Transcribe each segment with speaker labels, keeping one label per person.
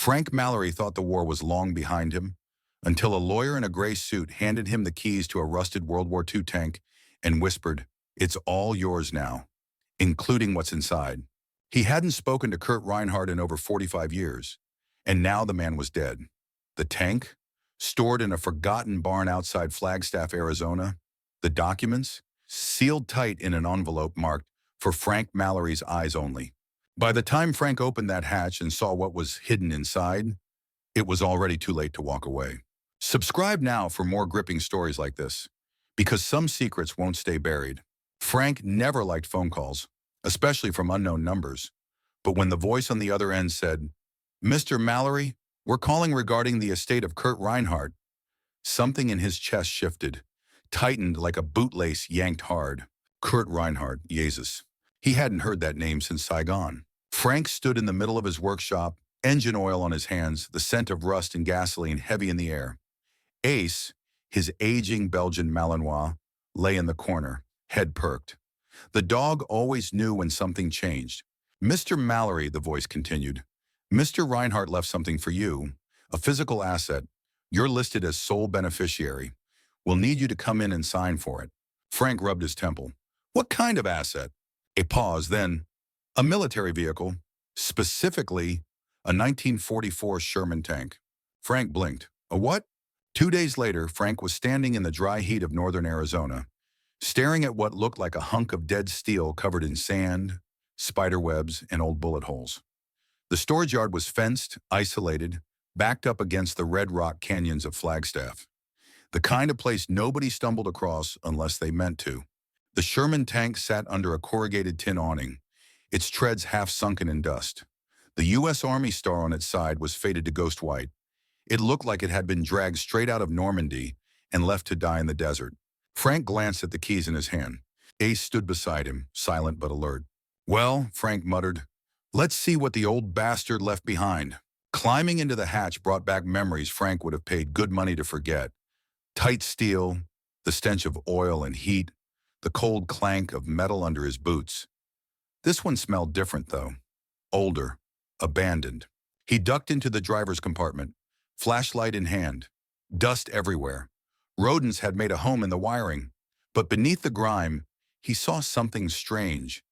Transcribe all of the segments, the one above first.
Speaker 1: Frank Mallory thought the war was long behind him until a lawyer in a gray suit handed him the keys to a rusted World War II tank and whispered, "It's all yours now, including what's inside." He hadn't spoken to Kurt Reinhardt in over 45 years, and now the man was dead. The tank, stored in a forgotten barn outside Flagstaff, Arizona. The documents, sealed tight in an envelope marked, "For Frank Mallory's eyes only." By the time Frank opened that hatch and saw what was hidden inside, it was already too late to walk away. Subscribe now for more gripping stories like this, because some secrets won't stay buried. Frank never liked phone calls, especially from unknown numbers. But when the voice on the other end said, "Mr. Mallory, we're calling regarding the estate of Kurt Reinhardt," something in his chest shifted, tightened like a bootlace yanked hard. Kurt Reinhardt, Jesus. He hadn't heard that name since Saigon. Frank stood in the middle of his workshop, engine oil on his hands, the scent of rust and gasoline heavy in the air. Ace, his aging Belgian Malinois, lay in the corner, head perked. The dog always knew when something changed. "Mr. Mallory," the voice continued, "Mr. Reinhardt left something for you, a physical asset. You're listed as sole beneficiary. We'll need you to come in and sign for it." Frank rubbed his temple. "What kind of asset?" A pause, then, "A military vehicle, specifically a 1944 Sherman tank." Frank blinked. "A what?" 2 days later, Frank was standing in the dry heat of northern Arizona, staring at what looked like a hunk of dead steel covered in sand, spider webs, and old bullet holes. The storage yard was fenced, isolated, backed up against the red rock canyons of Flagstaff. The kind of place nobody stumbled across unless they meant to. The Sherman tank sat under a corrugated tin awning, its treads half sunken in dust. The U.S. Army star on its side was faded to ghost white. It looked like it had been dragged straight out of Normandy and left to die in the desert. Frank glanced at the keys in his hand. Ace stood beside him, silent but alert. "Well," Frank muttered, "let's see what the old bastard left behind." Climbing into the hatch brought back memories Frank would have paid good money to forget. Tight steel, the stench of oil and heat, the cold clank of metal under his boots. This one smelled different, though. Older, abandoned. He ducked into the driver's compartment, flashlight in hand. Dust everywhere. Rodents had made a home in the wiring. But beneath the grime, he saw something strange.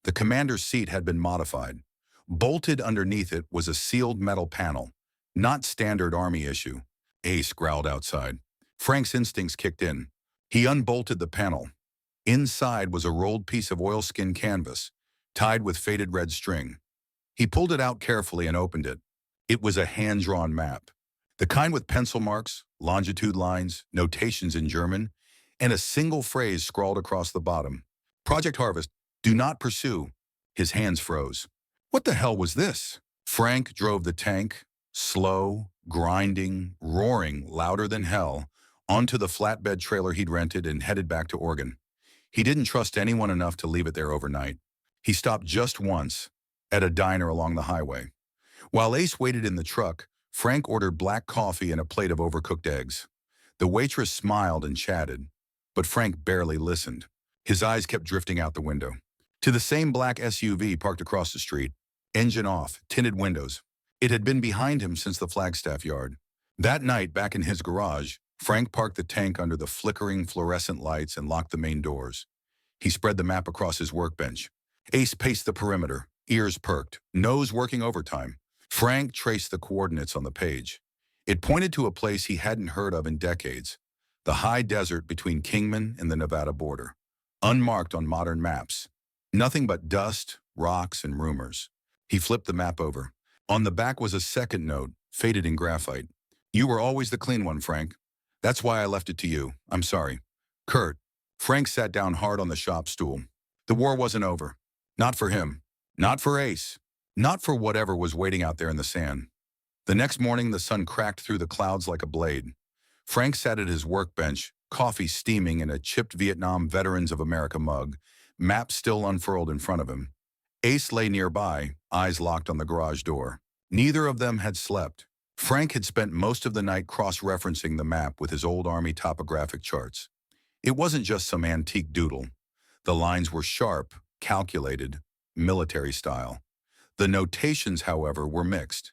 Speaker 1: The commander's seat had been modified. Bolted underneath it was a sealed metal panel, not standard Army issue. Ace growled outside. Frank's instincts kicked in. He unbolted the panel. Inside was a rolled piece of oilskin canvas, tied with faded red string. He pulled it out carefully and opened it. It was a hand-drawn map. The kind with pencil marks, longitude lines, notations in German, and a single phrase scrawled across the bottom. "Project Harvest, do not pursue." His hands froze. What the hell was this? Frank drove the tank, slow, grinding, roaring louder than hell, onto the flatbed trailer he'd rented and headed back to Oregon. He didn't trust anyone enough to leave it there overnight. He stopped just once, at a diner along the highway. While Ace waited in the truck, Frank ordered black coffee and a plate of overcooked eggs. The waitress smiled and chatted, but Frank barely listened. His eyes kept drifting out the window. To the same black SUV parked across the street, engine off, tinted windows. It had been behind him since the Flagstaff yard. That night, back in his garage, Frank parked the tank under the flickering fluorescent lights and locked the main doors. He spread the map across his workbench. Ace paced the perimeter, ears perked, nose working overtime. Frank traced the coordinates on the page. It pointed to a place he hadn't heard of in decades, the high desert between Kingman and the Nevada border. Unmarked on modern maps. Nothing but dust, rocks, and rumors. He flipped the map over. On the back was a second note, faded in graphite. "You were always the clean one, Frank. That's why I left it to you. I'm sorry. Kurt." Frank sat down hard on the shop stool. The war wasn't over. Not for him. Not for Ace. Not for whatever was waiting out there in the sand. The next morning, the sun cracked through the clouds like a blade. Frank sat at his workbench, coffee steaming in a chipped Vietnam Veterans of America mug, map still unfurled in front of him. Ace lay nearby, eyes locked on the garage door. Neither of them had slept. Frank had spent most of the night cross-referencing the map with his old Army topographic charts. It wasn't just some antique doodle. The lines were sharp, calculated, military style. The notations, however, were mixed.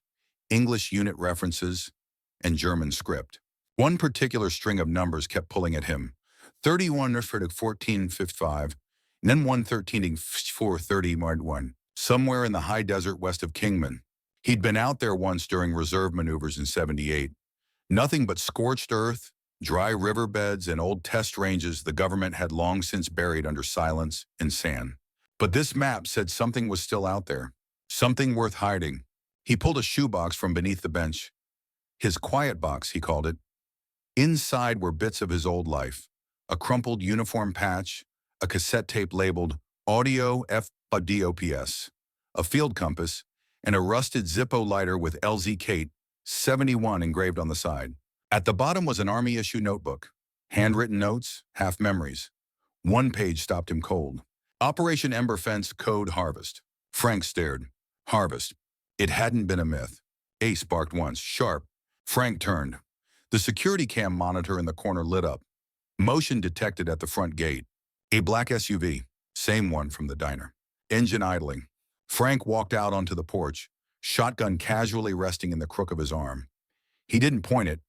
Speaker 1: English unit references, and German script. One particular string of numbers kept pulling at him. 31 referred to 1455, and then 113 430 marked 1, somewhere in the high desert west of Kingman. He'd been out there once during reserve maneuvers in '78. Nothing but scorched earth, dry riverbeds, and old test ranges the government had long since buried under silence and sand. But this map said something was still out there, something worth hiding. He pulled a shoebox from beneath the bench. His quiet box, he called it. Inside were bits of his old life, a crumpled uniform patch, a cassette tape labeled Audio FDOPS, a field compass, and a rusted Zippo lighter with LZ Kate 71 engraved on the side. At the bottom was an Army-issue notebook, handwritten notes, half memories. One page stopped him cold. Operation Ember Fence Code Harvest. Frank stared. Harvest. It hadn't been a myth. Ace barked once, sharp. Frank turned. The security cam monitor in the corner lit up. Motion detected at the front gate. A black SUV, same one from the diner. Engine idling. Frank walked out onto the porch, shotgun casually resting in the crook of his arm. He didn't point it,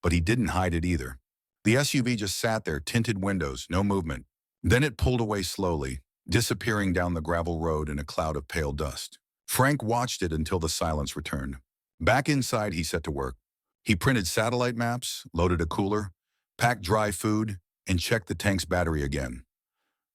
Speaker 1: but he didn't hide it either. The SUV just sat there, tinted windows, no movement. Then it pulled away slowly, disappearing down the gravel road in a cloud of pale dust. Frank watched it until the silence returned. Back inside, he set to work. He printed satellite maps, loaded a cooler, packed dry food, and checked the tank's battery again.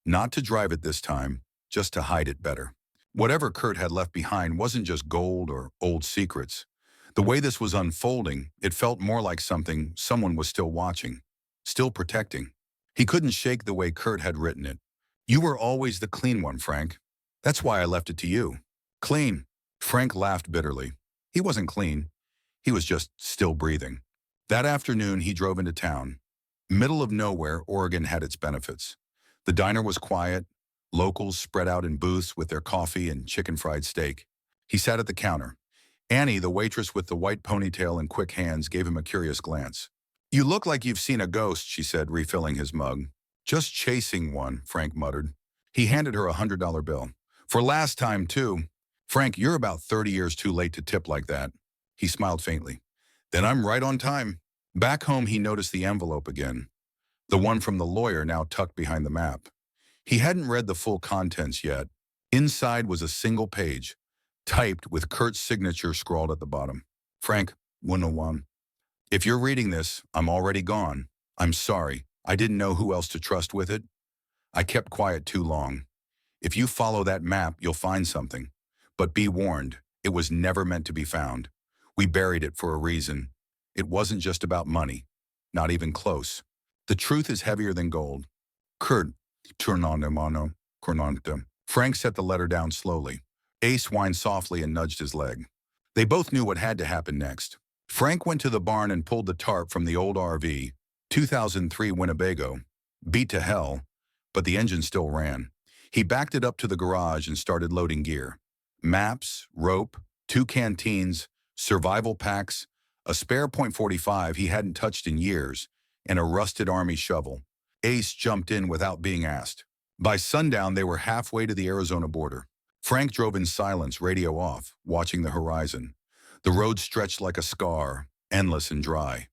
Speaker 1: Not to drive it this time, just to hide it better. Whatever Kurt had left behind wasn't just gold or old secrets. The way this was unfolding, it felt more like something someone was still watching, still protecting. He couldn't shake the way Kurt had written it. You were always the clean one, Frank. That's why I left it to you. Clean. Frank laughed bitterly. He wasn't clean. He was just still breathing. That afternoon, he drove into town. Middle of nowhere, Oregon had its benefits. The diner was quiet. Locals spread out in booths with their coffee and chicken fried steak. He sat at the counter. Annie, the waitress with the white ponytail and quick hands, gave him a curious glance. You look like you've seen a ghost, she said, refilling his mug. Just chasing one, Frank muttered. He handed her a $100 bill. For last time, too. Frank, you're about 30 years too late to tip like that. He smiled faintly. Then I'm right on time. Back home, he noticed the envelope again. The one from the lawyer now tucked behind the map. He hadn't read the full contents yet. Inside was a single page, typed with Kurt's signature scrawled at the bottom. Frank, 101. If you're reading this, I'm already gone. I'm sorry. I didn't know who else to trust with it. I kept quiet too long. If you follow that map, you'll find something. But be warned, it was never meant to be found. We buried it for a reason. It wasn't just about money. Not even close. The truth is heavier than gold. Kurt, turn on the mano, cornante. Frank set the letter down slowly. Ace whined softly and nudged his leg. They both knew what had to happen next. Frank went to the barn and pulled the tarp from the old RV, 2003 Winnebago, beat to hell, but the engine still ran. He backed it up to the garage and started loading gear. Maps, rope, 2 canteens, survival packs, a spare .45 he hadn't touched in years, and a rusted army shovel. Ace jumped in without being asked. By sundown, they were halfway to the Arizona border. Frank drove in silence, radio off, watching the horizon. The road stretched like a scar, endless and dry.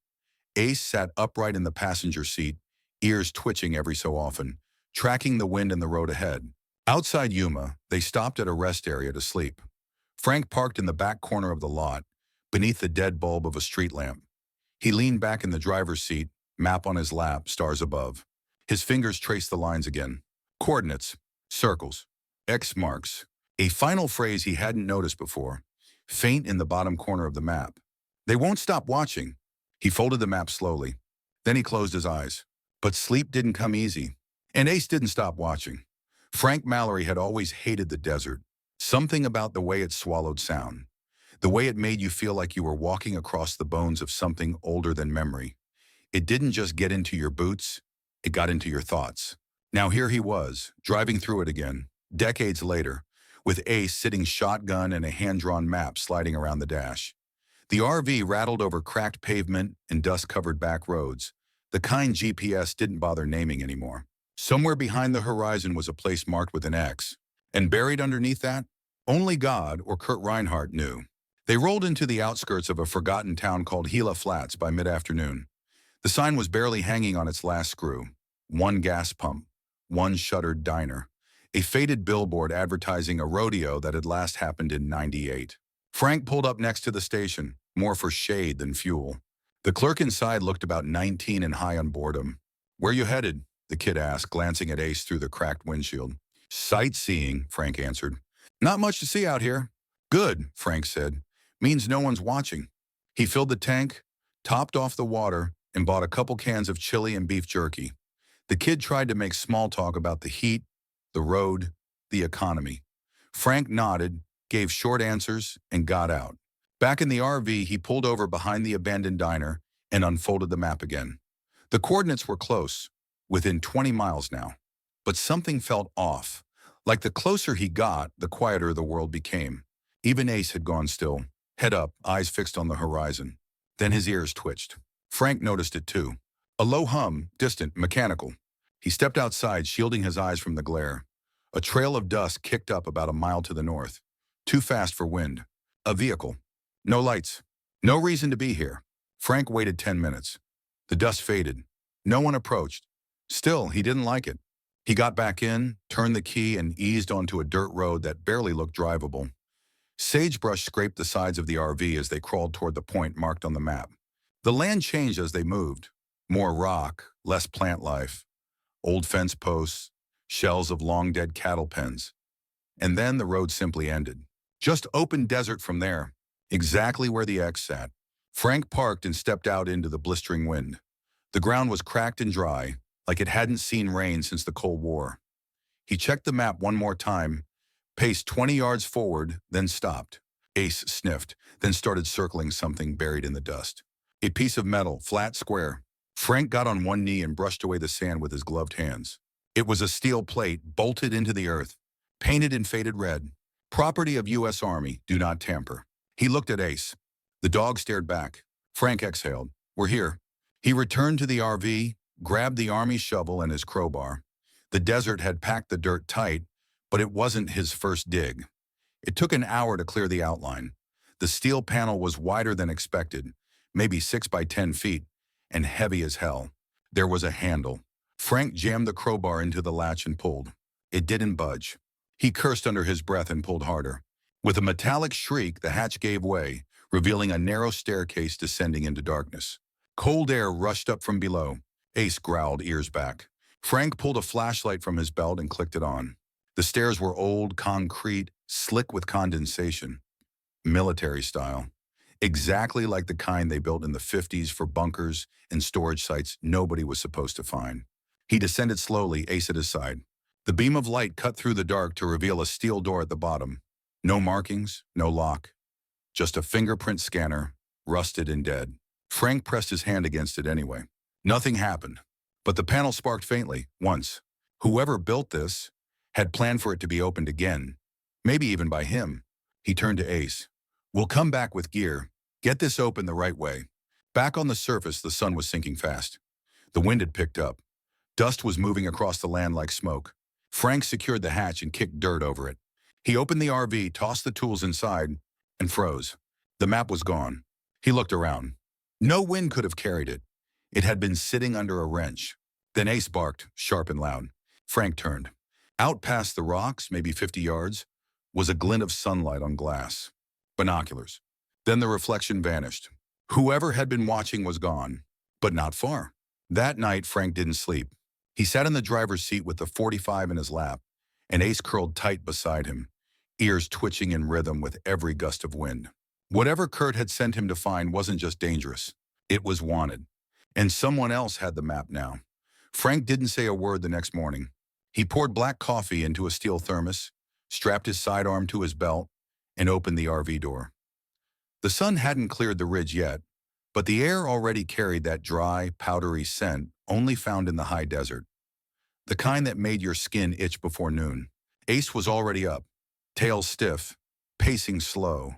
Speaker 1: Ace sat upright in the passenger seat, ears twitching every so often, tracking the wind and the road ahead. Outside Yuma, they stopped at a rest area to sleep. Frank parked in the back corner of the lot, beneath the dead bulb of a street lamp. He leaned back in the driver's seat, map on his lap, stars above. His fingers traced the lines again. Coordinates, circles, X marks, a final phrase he hadn't noticed before, faint in the bottom corner of the map. They won't stop watching. He folded the map slowly. Then he closed his eyes. But sleep didn't come easy. And Ace didn't stop watching. Frank Mallory had always hated the desert. Something about the way it swallowed sound. The way it made you feel like you were walking across the bones of something older than memory. It didn't just get into your boots, it got into your thoughts. Now here he was, driving through it again, decades later, with Ace sitting shotgun and a hand-drawn map sliding around the dash. The RV rattled over cracked pavement and dust-covered back roads, the kind GPS didn't bother naming anymore. Somewhere behind the horizon was a place marked with an X, and buried underneath that, only God or Kurt Reinhardt knew. They rolled into the outskirts of a forgotten town called Gila Flats by mid-afternoon. The sign was barely hanging on its last screw. One gas pump, one shuttered diner, a faded billboard advertising a rodeo that had last happened in '98. Frank pulled up next to the station, more for shade than fuel. The clerk inside looked about 19 and high on boredom. "Where you headed?" the kid asked, glancing at Ace through the cracked windshield. "Sightseeing," Frank answered. "Not much to see out here." "Good," Frank said. "Means no one's watching." He filled the tank, topped off the water, and bought a couple cans of chili and beef jerky. The kid tried to make small talk about the heat, the road, the economy. Frank nodded, gave short answers, and got out. Back in the RV, he pulled over behind the abandoned diner and unfolded the map again. The coordinates were close, within 20 miles now. But something felt off. Like the closer he got, the quieter the world became. Even Ace had gone still, head up, eyes fixed on the horizon. Then his ears twitched. Frank noticed it too. A low hum, distant, mechanical. He stepped outside, shielding his eyes from the glare. A trail of dust kicked up about a mile to the north. Too fast for wind. A vehicle. No lights. No reason to be here. Frank waited 10 minutes. The dust faded. No one approached. Still, he didn't like it. He got back in, turned the key, and eased onto a dirt road that barely looked drivable. Sagebrush scraped the sides of the RV as they crawled toward the point marked on the map. The land changed as they moved. More rock, less plant life. Old fence posts, shells of long-dead cattle pens. And then the road simply ended. Just open desert from there, exactly where the X sat. Frank parked and stepped out into the blistering wind. The ground was cracked and dry, like it hadn't seen rain since the Cold War. He checked the map one more time, paced 20 yards forward, then stopped. Ace sniffed, then started circling something buried in the dust. A piece of metal, flat, square. Frank got on one knee and brushed away the sand with his gloved hands. It was a steel plate, bolted into the earth, painted in faded red. "Property of U.S. Army, do not tamper." He looked at Ace. The dog stared back. Frank exhaled. "We're here." He returned to the RV, grabbed the Army shovel and his crowbar. The desert had packed the dirt tight, but it wasn't his first dig. It took an hour to clear the outline. The steel panel was wider than expected, maybe 6 by 10 feet, and heavy as hell. There was a handle. Frank jammed the crowbar into the latch and pulled. It didn't budge. He cursed under his breath and pulled harder. With a metallic shriek, the hatch gave way, revealing a narrow staircase descending into darkness. Cold air rushed up from below. Ace growled, ears back. Frank pulled a flashlight from his belt and clicked it on. The stairs were old, concrete, slick with condensation. Military style. Exactly like the kind they built in the '50s for bunkers and storage sites nobody was supposed to find. He descended slowly, Ace at his side. The beam of light cut through the dark to reveal a steel door at the bottom. No markings, no lock. Just a fingerprint scanner, rusted and dead. Frank pressed his hand against it anyway. Nothing happened. But the panel sparked faintly, once. Whoever built this had planned for it to be opened again. Maybe even by him. He turned to Ace. "We'll come back with gear. Get this open the right way." Back on the surface, the sun was sinking fast. The wind had picked up. Dust was moving across the land like smoke. Frank secured the hatch and kicked dirt over it. He opened the RV, tossed the tools inside, and froze. The map was gone. He looked around. No wind could have carried it. It had been sitting under a wrench. Then Ace barked, sharp and loud. Frank turned. Out past the rocks, maybe 50 yards, was a glint of sunlight on glass. Binoculars. Then the reflection vanished. Whoever had been watching was gone, but not far. That night, Frank didn't sleep. He sat in the driver's seat with the .45 in his lap, and Ace curled tight beside him, ears twitching in rhythm with every gust of wind. Whatever Kurt had sent him to find wasn't just dangerous. It was wanted. And someone else had the map now. Frank didn't say a word the next morning. He poured black coffee into a steel thermos, strapped his sidearm to his belt, and opened the RV door. The sun hadn't cleared the ridge yet, but the air already carried that dry, powdery scent only found in the high desert. The kind that made your skin itch before noon. Ace was already up, tail stiff, pacing slow,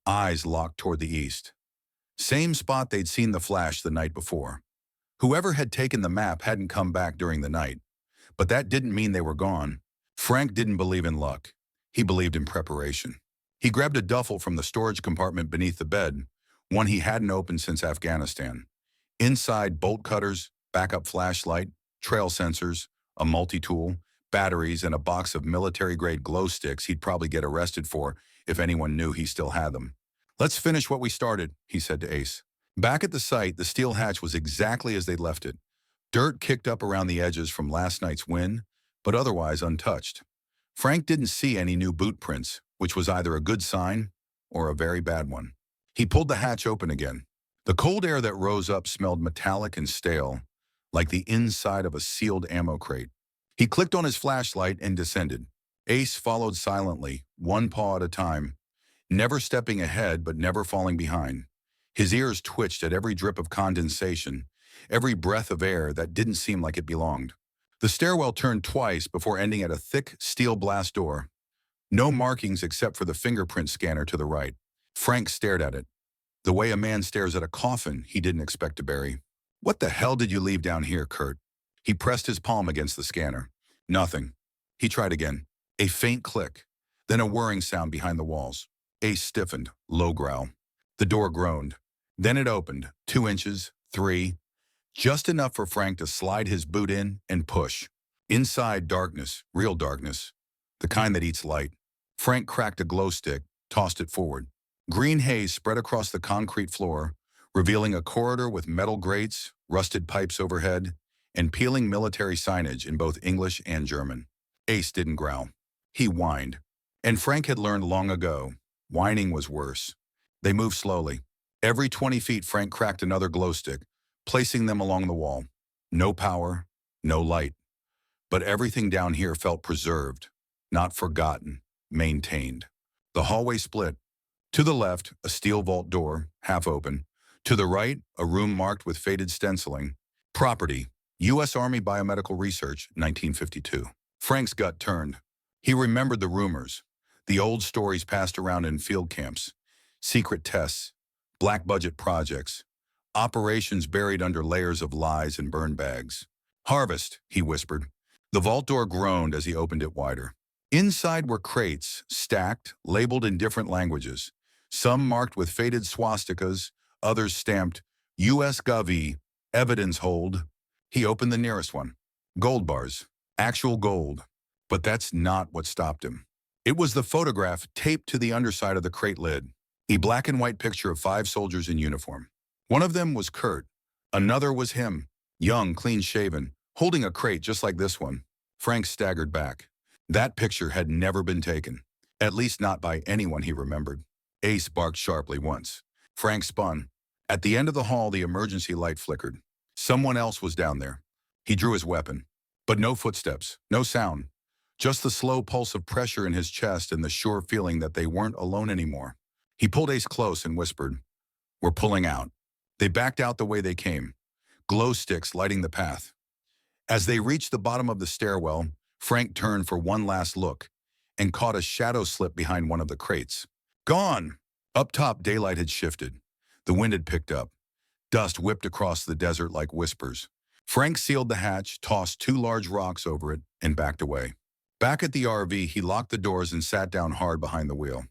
Speaker 1: eyes locked toward the east. Same spot they'd seen the flash the night before. Whoever had taken the map hadn't come back during the night, but that didn't mean they were gone. Frank didn't believe in luck. He believed in preparation. He grabbed a duffel from the storage compartment beneath the bed, one he hadn't opened since Afghanistan. Inside, bolt cutters, backup flashlight, trail sensors, a multi-tool, batteries, and a box of military-grade glow sticks he'd probably get arrested for if anyone knew he still had them. "Let's finish what we started," he said to Ace. Back at the site, the steel hatch was exactly as they'd left it. Dirt kicked up around the edges from last night's wind, but otherwise untouched. Frank didn't see any new boot prints, which was either a good sign or a very bad one. He pulled the hatch open again. The cold air that rose up smelled metallic and stale, like the inside of a sealed ammo crate. He clicked on his flashlight and descended. Ace followed silently, one paw at a time, never stepping ahead but never falling behind. His ears twitched at every drip of condensation, every breath of air that didn't seem like it belonged. The stairwell turned twice before ending at a thick steel blast door. No markings except for the fingerprint scanner to the right. Frank stared at it, the way a man stares at a coffin he didn't expect to bury. "What the hell did you leave down here, Kurt?" He pressed his palm against the scanner. Nothing. He tried again. A faint click, then a whirring sound behind the walls. Ace stiffened, low growl. The door groaned. Then it opened, 2 inches, 3, just enough for Frank to slide his boot in and push. Inside, darkness, real darkness, the kind that eats light. Frank cracked a glow stick, tossed it forward. Green haze spread across the concrete floor, revealing a corridor with metal grates, rusted pipes overhead, and peeling military signage in both English and German. Ace didn't growl. He whined. And Frank had learned long ago, whining was worse. They moved slowly. Every 20 feet, Frank cracked another glow stick, placing them along the wall. No power, no light. But everything down here felt preserved, not forgotten, maintained. The hallway split. To the left, a steel vault door, half open. To the right, a room marked with faded stenciling. Property, U.S. Army Biomedical Research, 1952. Frank's gut turned. He remembered the rumors, the old stories passed around in field camps, secret tests, black budget projects, operations buried under layers of lies and burn bags. "Harvest," he whispered. The vault door groaned as he opened it wider. Inside were crates, stacked, labeled in different languages, some marked with faded swastikas, others stamped U.S. WWII, evidence hold. He opened the nearest one. Gold bars, actual gold. But that's not what stopped him. It was the photograph taped to the underside of the crate lid, a black and white picture of 5 soldiers in uniform. One of them was Kurt. Another was him, young, clean-shaven, holding a crate just like this one. Frank staggered back. That picture had never been taken, at least not by anyone he remembered. Ace barked sharply once. Frank spun. At the end of the hall, the emergency light flickered. Someone else was down there. He drew his weapon. But no footsteps, no sound. Just the slow pulse of pressure in his chest and the sure feeling that they weren't alone anymore. He pulled Ace close and whispered, "We're pulling out." They backed out the way they came, glow sticks lighting the path. As they reached the bottom of the stairwell, Frank turned for one last look and caught a shadow slip behind one of the crates. Gone! Up top, daylight had shifted. The wind had picked up. Dust whipped across the desert like whispers. Frank sealed the hatch, tossed 2 large rocks over it, and backed away. Back at the RV, he locked the doors and sat down hard behind the wheel.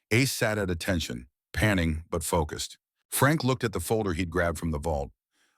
Speaker 1: Ace sat at attention, panting but focused. Frank looked at the folder he'd grabbed from the vault.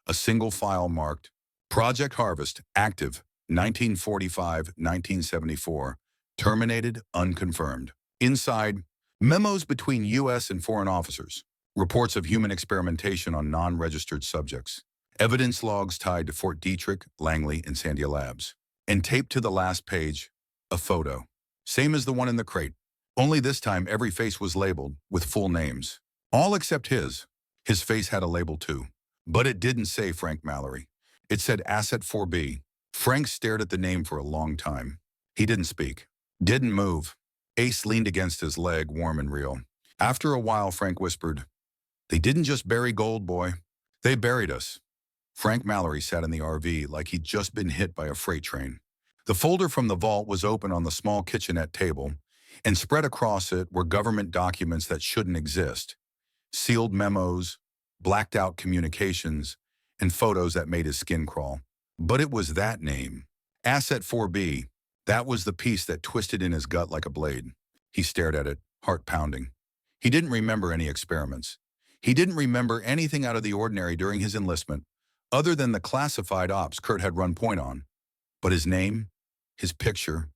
Speaker 1: A single file marked, Project Harvest, active, 1945-1974, terminated, unconfirmed. Inside, memos between U.S. and foreign officers, reports of human experimentation on non-registered subjects, evidence logs tied to Fort Detrick, Langley, and Sandia Labs. And taped to the last page, a photo. Same as the one in the crate. Only this time every face was labeled with full names. All except his. His face had a label too. But it didn't say Frank Mallory. It said Asset 4B. Frank stared at the name for a long time. He didn't speak. Didn't move. Ace leaned against his leg, warm and real. After a while, Frank whispered, "They didn't just bury gold, boy. They buried us." Frank Mallory sat in the RV like he'd just been hit by a freight train. The folder from the vault was open on the small kitchenette table, and spread across it were government documents that shouldn't exist. Sealed memos, blacked out communications, and photos that made his skin crawl. But it was that name, Asset 4B. That was the piece that twisted in his gut like a blade. He stared at it, heart pounding. He didn't remember any experiments. He didn't remember anything out of the ordinary during his enlistment, other than the classified ops Kurt had run point on. But his name, his picture,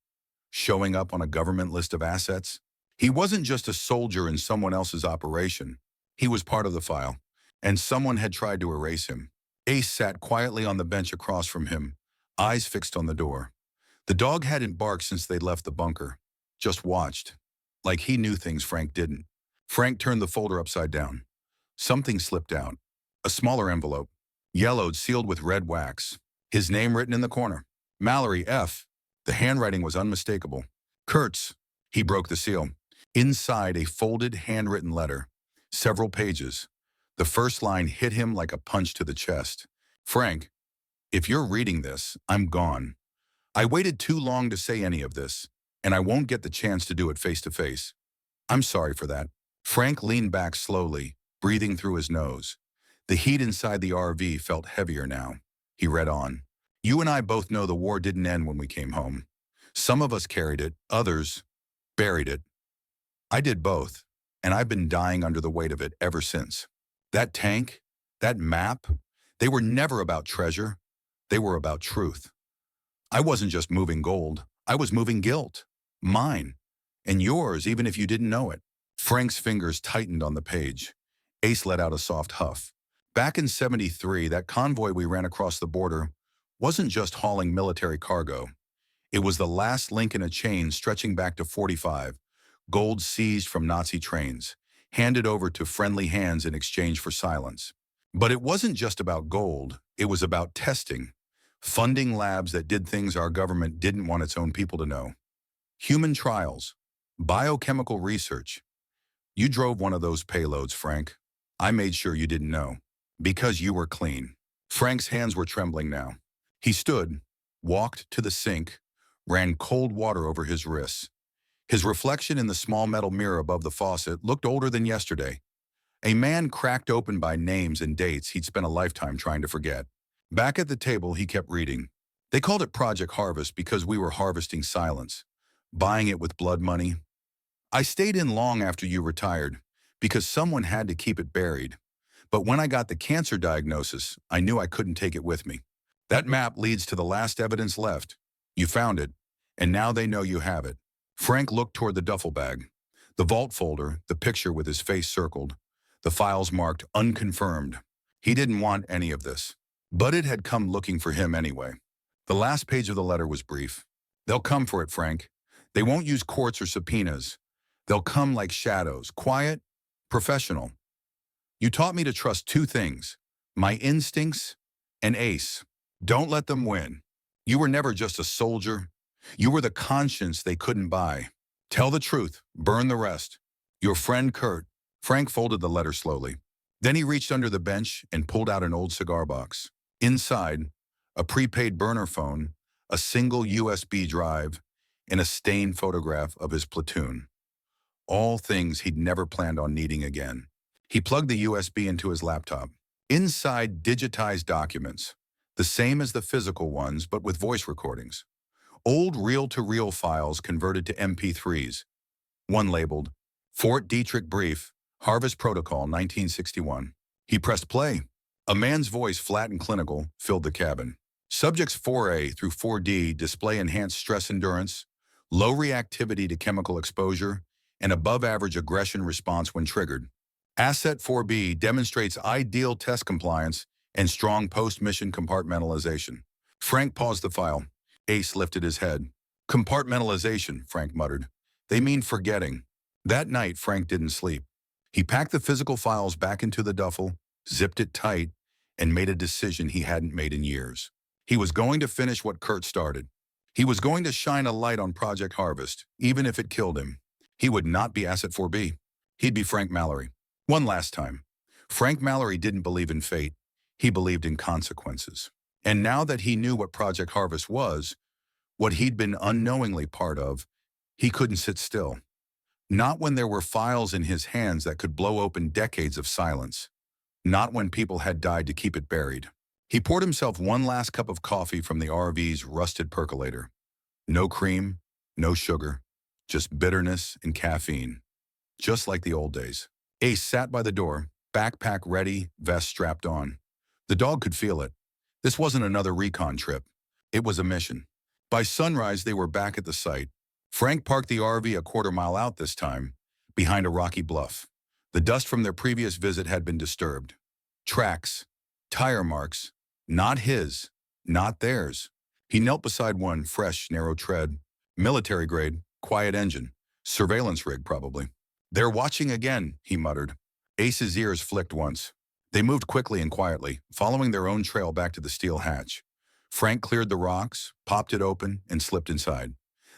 Speaker 1: showing up on a government list of assets, he wasn't just a soldier in someone else's operation. He was part of the file, and someone had tried to erase him. Ace sat quietly on the bench across from him, eyes fixed on the door. The dog hadn't barked since they'd left the bunker, just watched, like he knew things Frank didn't. Frank turned the folder upside down. Something slipped out. A smaller envelope, yellowed, sealed with red wax. His name written in the corner. Mallory F. The handwriting was unmistakable. Kurtz. He broke the seal. Inside, a folded, handwritten letter. Several pages. The first line hit him like a punch to the chest. Frank, if you're reading this, I'm gone. I waited too long to say any of this, and I won't get the chance to do it face to face. I'm sorry for that. Frank leaned back slowly, breathing through his nose. The heat inside the RV felt heavier now. He read on. You and I both know the war didn't end when we came home. Some of us carried it, others buried it. I did both, and I've been dying under the weight of it ever since. That tank, that map, they were never about treasure. They were about truth. I wasn't just moving gold. I was moving guilt. Mine. And yours, even if you didn't know it. Frank's fingers tightened on the page. Ace let out a soft huff. Back in '73, that convoy we ran across the border wasn't just hauling military cargo. It was the last link in a chain stretching back to '45. Gold seized from Nazi trains, handed over to friendly hands in exchange for silence. But it wasn't just about gold. It was about testing. Funding labs that did things our government didn't want its own people to know. Human trials. Biochemical research. You drove one of those payloads, Frank. I made sure you didn't know. Because you were clean. Frank's hands were trembling now. He stood, walked to the sink, ran cold water over his wrists. His reflection in the small metal mirror above the faucet looked older than yesterday. A man cracked open by names and dates he'd spent a lifetime trying to forget. Back at the table, he kept reading. They called it Project Harvest because we were harvesting silence, buying it with blood money. I stayed in long after you retired because someone had to keep it buried. But when I got the cancer diagnosis, I knew I couldn't take it with me. That map leads to the last evidence left. You found it, and now they know you have it. Frank looked toward the duffel bag. The vault folder, the picture with his face circled, the files marked unconfirmed. He didn't want any of this. But it had come looking for him anyway. The last page of the letter was brief. They'll come for it, Frank. They won't use courts or subpoenas. They'll come like shadows, quiet, professional. You taught me to trust two things, my instincts and Ace. Don't let them win. You were never just a soldier. You were the conscience they couldn't buy. Tell the truth, burn the rest. Your friend Kurt. Frank folded the letter slowly. Then he reached under the bench and pulled out an old cigar box. Inside, a prepaid burner phone, a single USB drive, and a stained photograph of his platoon. All things he'd never planned on needing again. He plugged the USB into his laptop. Inside, digitized documents, the same as the physical ones, but with voice recordings. Old reel-to-reel files converted to MP3s. One labeled, Fort Detrick Brief, Harvest Protocol, 1961. He pressed play. A man's voice, flat and clinical, filled the cabin. Subjects 4A through 4D display enhanced stress endurance, low reactivity to chemical exposure, and above-average aggression response when triggered. Asset 4B demonstrates ideal test compliance and strong post-mission compartmentalization. Frank paused the file. Ace lifted his head. Compartmentalization, Frank muttered. They mean forgetting. That night, Frank didn't sleep. He packed the physical files back into the duffel, zipped it tight, and made a decision he hadn't made in years. He was going to finish what Kurt started. He was going to shine a light on Project Harvest, even if it killed him. He would not be Asset 4B. He'd be Frank Mallory. One last time. Frank Mallory didn't believe in fate. He believed in consequences. And now that he knew what Project Harvest was, what he'd been unknowingly part of, he couldn't sit still. Not when there were files in his hands that could blow open decades of silence. Not when people had died to keep it buried. He poured himself one last cup of coffee from the RV's rusted percolator. No cream, no sugar, just bitterness and caffeine. just like the old days. Ace sat by the door, backpack ready, vest strapped on. The dog could feel it. This wasn't another recon trip. It was a mission. By sunrise, they were back at the site. Frank parked the RV a quarter-mile out this time, behind a rocky bluff. The dust from their previous visit had been disturbed. Tracks, tire marks, not his, not theirs. He knelt beside one, fresh, narrow tread, military grade, quiet engine, surveillance rig probably. "They're watching again," he muttered. Ace's ears flicked once. They moved quickly and quietly, following their own trail back to the steel hatch. Frank cleared the rocks, popped it open, and slipped inside.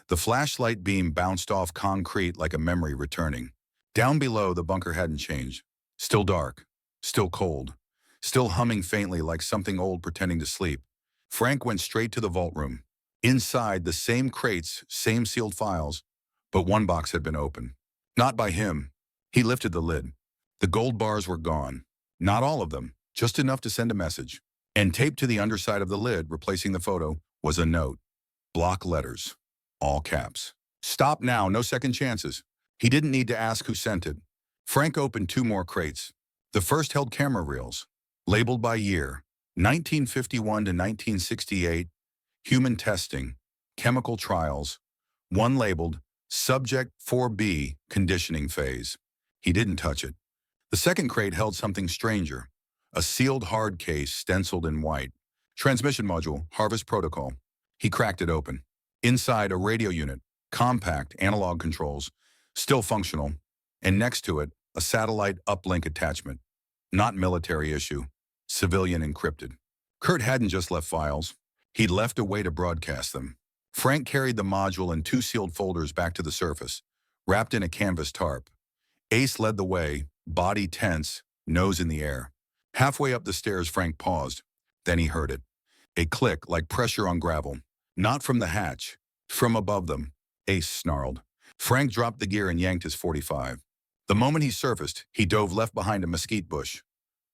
Speaker 1: The flashlight beam bounced off concrete like a memory returning. Down below, the bunker hadn't changed. Still dark, still cold, still humming faintly like something old pretending to sleep. Frank went straight to the vault room. Inside, the same crates, same sealed files, but one box had been opened. Not by him. He lifted the lid. The gold bars were gone. Not all of them, just enough to send a message. And taped to the underside of the lid, replacing the photo, was a note. Block letters. All caps. "Stop now, no second chances." He didn't need to ask who sent it. Frank opened two more crates. The first held camera reels, labeled by year, 1951 to 1968, human testing, chemical trials. One labeled, Subject 4B, conditioning phase. He didn't touch it. The second crate held something stranger, a sealed hard case stenciled in white. Transmission module, harvest protocol. He cracked it open. Inside, a radio unit, compact, analog controls, still functional, and next to it, a satellite uplink attachment. Not military issue, civilian encrypted. Kurt hadn't just left files. He'd left a way to broadcast them. Frank carried the module in two sealed folders back to the surface, wrapped in a canvas tarp. Ace led the way, body tense, nose in the air. Halfway up the stairs, Frank paused. Then he heard it. A click like pressure on gravel. Not from the hatch, from above them. Ace snarled. Frank dropped the gear and yanked his .45. The moment he surfaced, he dove left behind a mesquite bush.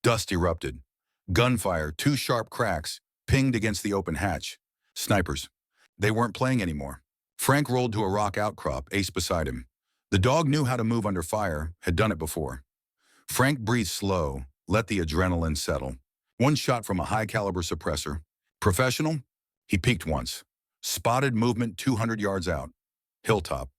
Speaker 1: Dust erupted. Gunfire, two sharp cracks, pinged against the open hatch. Snipers. They weren't playing anymore. Frank rolled to a rock outcrop, Ace beside him. The dog knew how to move under fire, had done it before. Frank breathed slow, let the adrenaline settle. One shot from a high-caliber suppressor. Professional? He peeked once. Spotted movement 200 yards out. Hilltop.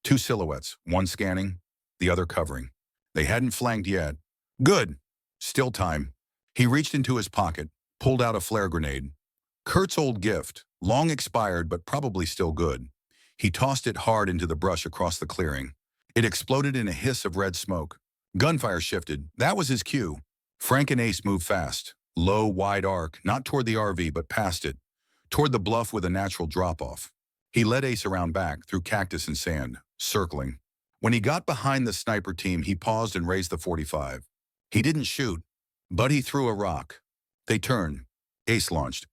Speaker 1: Two silhouettes, one scanning, the other covering. They hadn't flanked yet. Good. Still time. He reached into his pocket, pulled out a flare grenade. Kurt's old gift, long expired but probably still good. He tossed it hard into the brush across the clearing. It exploded in a hiss of red smoke. Gunfire shifted. That was his cue. Frank and Ace moved fast. Low, wide arc, not toward the RV but past it. Toward the bluff with a natural drop-off. He led Ace around back, through cactus and sand, circling. When he got behind the sniper team, he paused and raised the .45. He didn't shoot, but he threw a rock. They turned. Ace launched.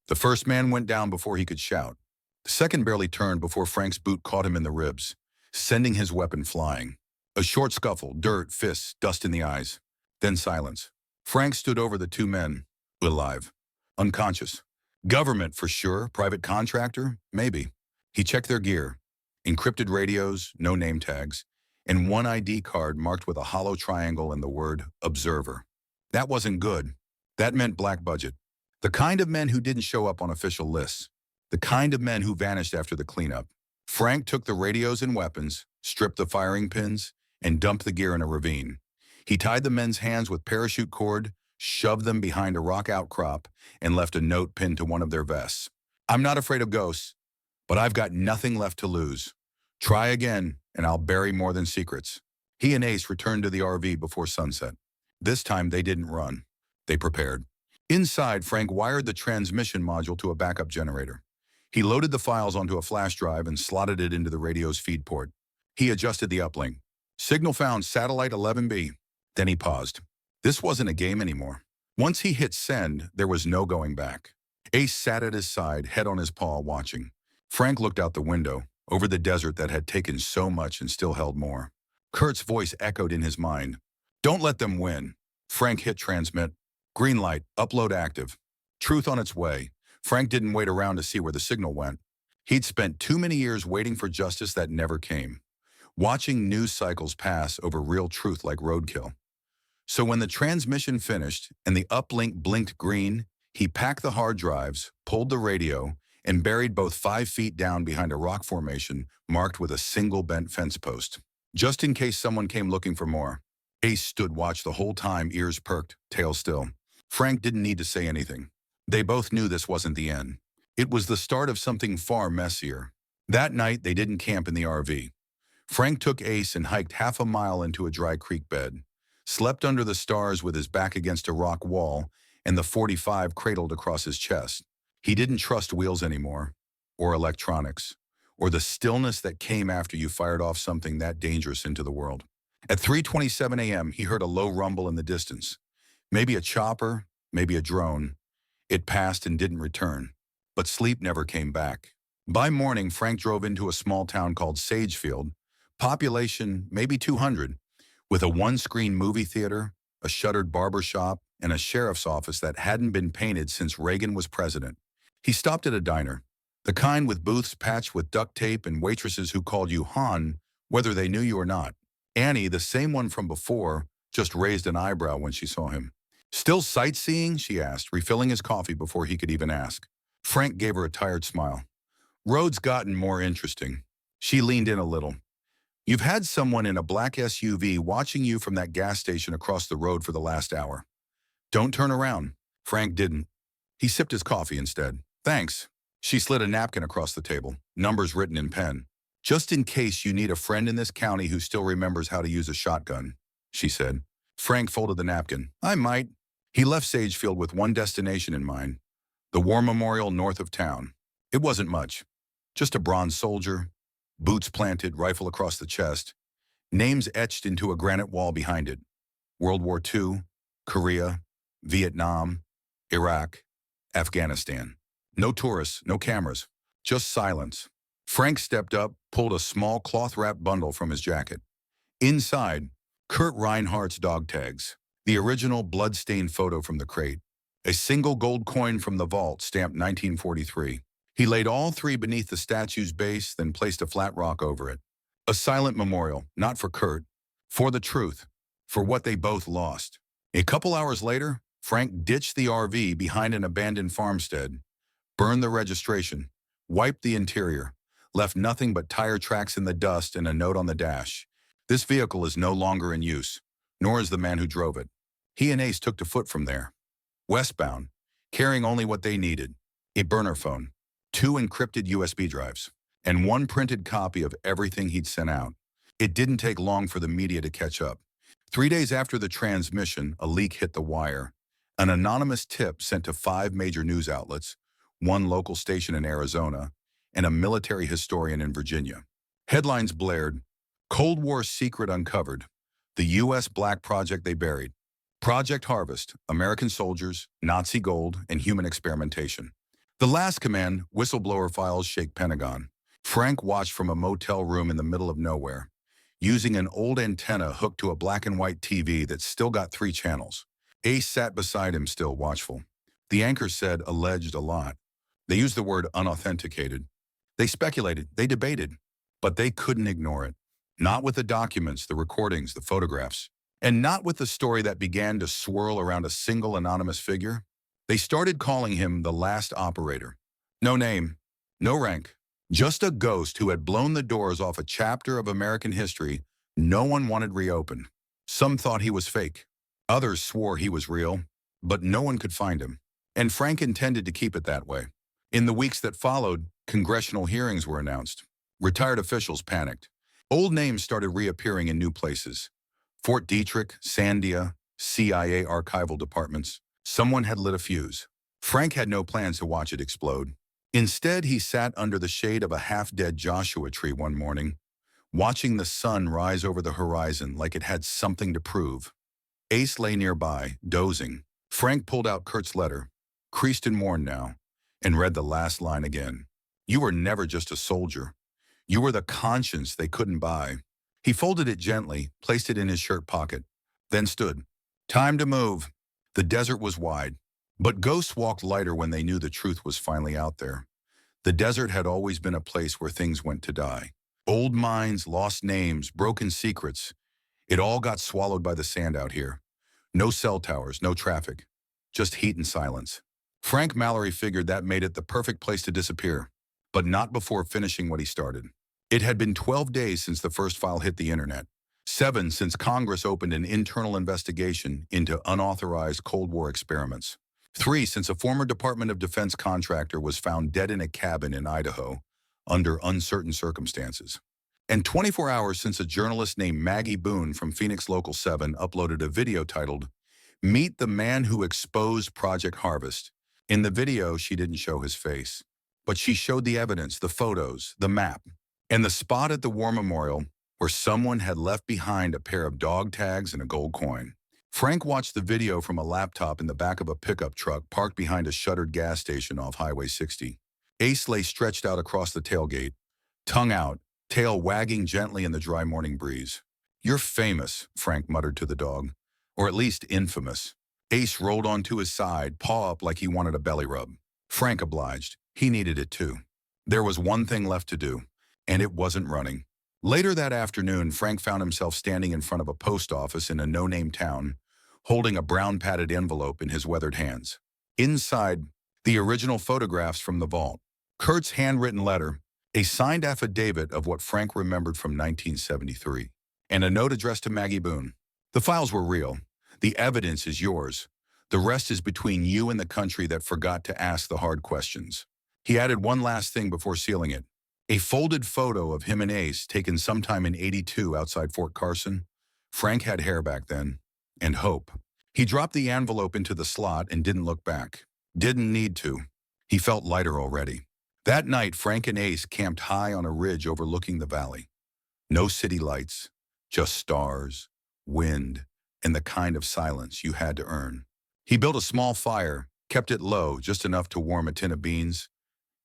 Speaker 1: The first man went down before he could shout. The second barely turned before Frank's boot caught him in the ribs, sending his weapon flying. A short scuffle, dirt, fists, dust in the eyes. Then silence. Frank stood over the two men, alive, unconscious. Government for sure, private contractor, maybe. He checked their gear. Encrypted radios, no name tags, and one ID card marked with a hollow triangle and the word observer. That wasn't good. That meant black budget. The kind of men who didn't show up on official lists. The kind of men who vanished after the cleanup. Frank took the radios and weapons, stripped the firing pins, and dumped the gear in a ravine. He tied the men's hands with parachute cord, shoved them behind a rock outcrop, and left a note pinned to one of their vests. "I'm not afraid of ghosts, but I've got nothing left to lose. Try again, and I'll bury more than secrets." He and Ace returned to the RV before sunset. This time they didn't run. They prepared. Inside, Frank wired the transmission module to a backup generator. He loaded the files onto a flash drive and slotted it into the radio's feed port. He adjusted the uplink. Signal found satellite 11B. Then he paused. This wasn't a game anymore. Once he hit send, there was no going back. Ace sat at his side, head on his paw, watching. Frank looked out the window, over the desert that had taken so much and still held more. Kurt's voice echoed in his mind. "Don't let them win." Frank hit transmit. Green light, upload active. Truth on its way. Frank didn't wait around to see where the signal went. He'd spent too many years waiting for justice that never came. watching news cycles pass over real truth like roadkill. So when the transmission finished and the uplink blinked green, he packed the hard drives, pulled the radio, and buried both 5 feet down behind a rock formation marked with a single bent fence post. Just in case someone came looking for more. Ace stood watch the whole time, ears perked, tail still. Frank didn't need to say anything. They both knew this wasn't the end. It was the start of something far messier. That night, they didn't camp in the RV. Frank took Ace and hiked half a mile into a dry creek bed, slept under the stars with his back against a rock wall and the .45 cradled across his chest. He didn't trust wheels anymore, or electronics, or the stillness that came after you fired off something that dangerous into the world. At 3:27 a.m., he heard a low rumble in the distance. Maybe a chopper, maybe a drone. It passed and didn't return, but sleep never came back. By morning, Frank drove into a small town called Sagefield, population maybe 200, with a one-screen movie theater, a shuttered barber shop, and a sheriff's office that hadn't been painted since Reagan was president. He stopped at a diner, the kind with booths patched with duct tape and waitresses who called you Han, whether they knew you or not. Annie, the same one from before, just raised an eyebrow when she saw him. "Still sightseeing?" she asked, refilling his coffee before he could even ask. Frank gave her a tired smile. "Road's gotten more interesting." She leaned in a little. "You've had someone in a black SUV watching you from that gas station across the road for the last hour. Don't turn around." Frank didn't. He sipped his coffee instead. "Thanks." She slid a napkin across the table, numbers written in pen. "Just in case you need a friend in this county who still remembers how to use a shotgun," she said. Frank folded the napkin. "I might." He left Sagefield with one destination in mind, the war memorial north of town. It wasn't much. Just a bronze soldier, boots planted, rifle across the chest, names etched into a granite wall behind it. World War II, Korea, Vietnam, Iraq, Afghanistan. No tourists, no cameras, just silence. Frank stepped up, pulled a small cloth-wrapped bundle from his jacket. Inside, Kurt Reinhardt's dog tags, the original blood-stained photo from the crate, a single gold coin from the vault stamped 1943. He laid all three beneath the statue's base, then placed a flat rock over it. A silent memorial, not for Kurt, for the truth, for what they both lost. A couple hours later, Frank ditched the RV behind an abandoned farmstead, burned the registration, wiped the interior, left nothing but tire tracks in the dust and a note on the dash. "This vehicle is no longer in use, nor is the man who drove it." He and Ace took to foot from there, westbound, carrying only what they needed: a burner phone, 2 encrypted USB drives, and one printed copy of everything he'd sent out. It didn't take long for the media to catch up. 3 days after the transmission, a leak hit the wire. An anonymous tip sent to 5 major news outlets, one local station in Arizona, and a military historian in Virginia. Headlines blared: "Cold War Secret Uncovered. The U.S. Black Project They Buried. Project Harvest, American Soldiers, Nazi Gold, and Human Experimentation." The last command, whistleblower files shake Pentagon. Frank watched from a motel room in the middle of nowhere, using an old antenna hooked to a black and white TV that still got 3 channels. Ace sat beside him, still watchful. The anchor said "alleged" a lot. They used the word "unauthenticated." They speculated, they debated, but they couldn't ignore it. Not with the documents, the recordings, the photographs, and not with the story that began to swirl around a single anonymous figure. They started calling him the last operator. No name, no rank, just a ghost who had blown the doors off a chapter of American history no one wanted reopened. Some thought he was fake. Others swore he was real, but no one could find him. And Frank intended to keep it that way. In the weeks that followed, congressional hearings were announced. Retired officials panicked. Old names started reappearing in new places. Fort Detrick, Sandia, CIA archival departments. Someone had lit a fuse. Frank had no plans to watch it explode. Instead, he sat under the shade of a half-dead Joshua tree one morning, watching the sun rise over the horizon like it had something to prove. Ace lay nearby, dozing. Frank pulled out Kurt's letter, creased and worn now, and read the last line again. "You were never just a soldier. You were the conscience they couldn't buy." He folded it gently, placed it in his shirt pocket, then stood. Time to move. The desert was wide, but ghosts walked lighter when they knew the truth was finally out there. The desert had always been a place where things went to die. Old minds, lost names, broken secrets. It all got swallowed by the sand out here. No cell towers, no traffic. Just heat and silence. Frank Mallory figured that made it the perfect place to disappear, but not before finishing what he started. It had been 12 days since the first file hit the internet. 7 since Congress opened an internal investigation into unauthorized Cold War experiments. 3 since a former Department of Defense contractor was found dead in a cabin in Idaho under uncertain circumstances. And 24 hours since a journalist named Maggie Boone from Phoenix Local 7 uploaded a video titled, "Meet the Man Who Exposed Project Harvest." In the video, she didn't show his face, but she showed the evidence, the photos, the map, and the spot at the war memorial where someone had left behind a pair of dog tags and a gold coin. Frank watched the video from a laptop in the back of a pickup truck parked behind a shuttered gas station off Highway 60. Ace lay stretched out across the tailgate, tongue out, tail wagging gently in the dry morning breeze. "You're famous," Frank muttered to the dog, "or at least infamous." Ace rolled onto his side, paw up like he wanted a belly rub. Frank obliged. He needed it too. There was one thing left to do, and it wasn't running. Later that afternoon, Frank found himself standing in front of a post office in a no-name town, holding a brown padded envelope in his weathered hands. Inside, the original photographs from the vault, Kurt's handwritten letter, a signed affidavit of what Frank remembered from 1973, and a note addressed to Maggie Boone. "The files were real. The evidence is yours. The rest is between you and the country that forgot to ask the hard questions." He added one last thing before sealing it. A folded photo of him and Ace taken sometime in '82 outside Fort Carson. Frank had hair back then. And hope. He dropped the envelope into the slot and didn't look back. Didn't need to. He felt lighter already. That night, Frank and Ace camped high on a ridge overlooking the valley. No city lights, just stars, wind, and the kind of silence you had to earn. He built a small fire, kept it low, just enough to warm a tin of beans.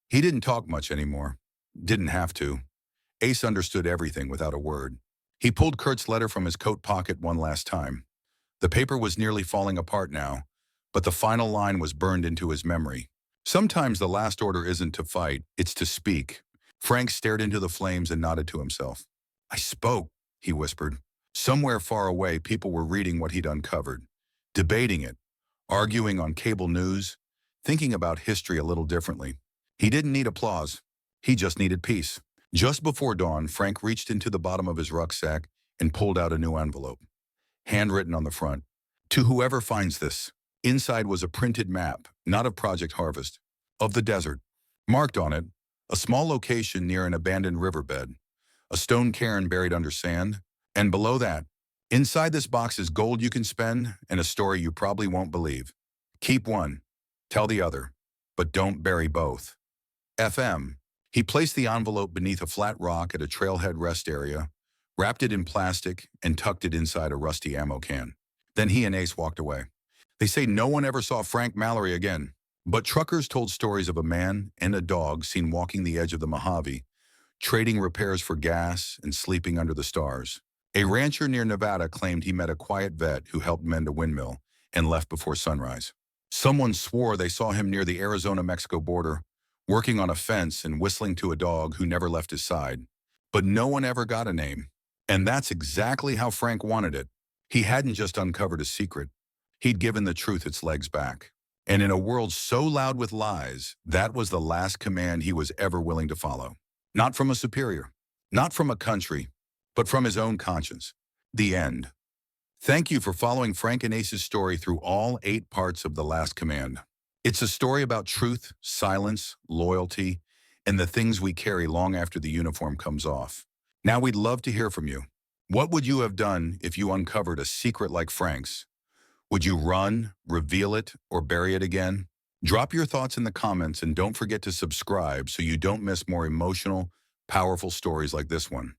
Speaker 1: He didn't talk much anymore. Didn't have to. Ace understood everything without a word. He pulled Kurt's letter from his coat pocket one last time. The paper was nearly falling apart now, but the final line was burned into his memory. "Sometimes the last order isn't to fight, it's to speak." Frank stared into the flames and nodded to himself. "I spoke," he whispered. Somewhere far away, people were reading what he'd uncovered, debating it, arguing on cable news, thinking about history a little differently. He didn't need applause. He just needed peace. Just before dawn, Frank reached into the bottom of his rucksack and pulled out a new envelope. Handwritten on the front, "To whoever finds this." Inside was a printed map, not of Project Harvest, of the desert. Marked on it, a small location near an abandoned riverbed, a stone cairn buried under sand, and below that, "Inside this box is gold you can spend and a story you probably won't believe. Keep one, tell the other, but don't bury both. FM." He placed the envelope beneath a flat rock at a trailhead rest area, wrapped it in plastic, and tucked it inside a rusty ammo can. Then he and Ace walked away. They say no one ever saw Frank Mallory again, but truckers told stories of a man and a dog seen walking the edge of the Mojave, trading repairs for gas and sleeping under the stars. A rancher near Nevada claimed he met a quiet vet who helped mend a windmill and left before sunrise. Someone swore they saw him near the Arizona-Mexico border, working on a fence and whistling to a dog who never left his side. But no one ever got a name. And that's exactly how Frank wanted it. He hadn't just uncovered a secret. He'd given the truth its legs back. And in a world so loud with lies, that was the last command he was ever willing to follow. Not from a superior, not from a country, but from his own conscience. The end. Thank you for following Frank and Ace's story through all 8 parts of The Last Command. It's a story about truth, silence, loyalty, and the things we carry long after the uniform comes off. Now we'd love to hear from you. What would you have done if you uncovered a secret like Frank's? Would you run, reveal it, or bury it again? Drop your thoughts in the comments and don't forget to subscribe so you don't miss more emotional, powerful stories like this one.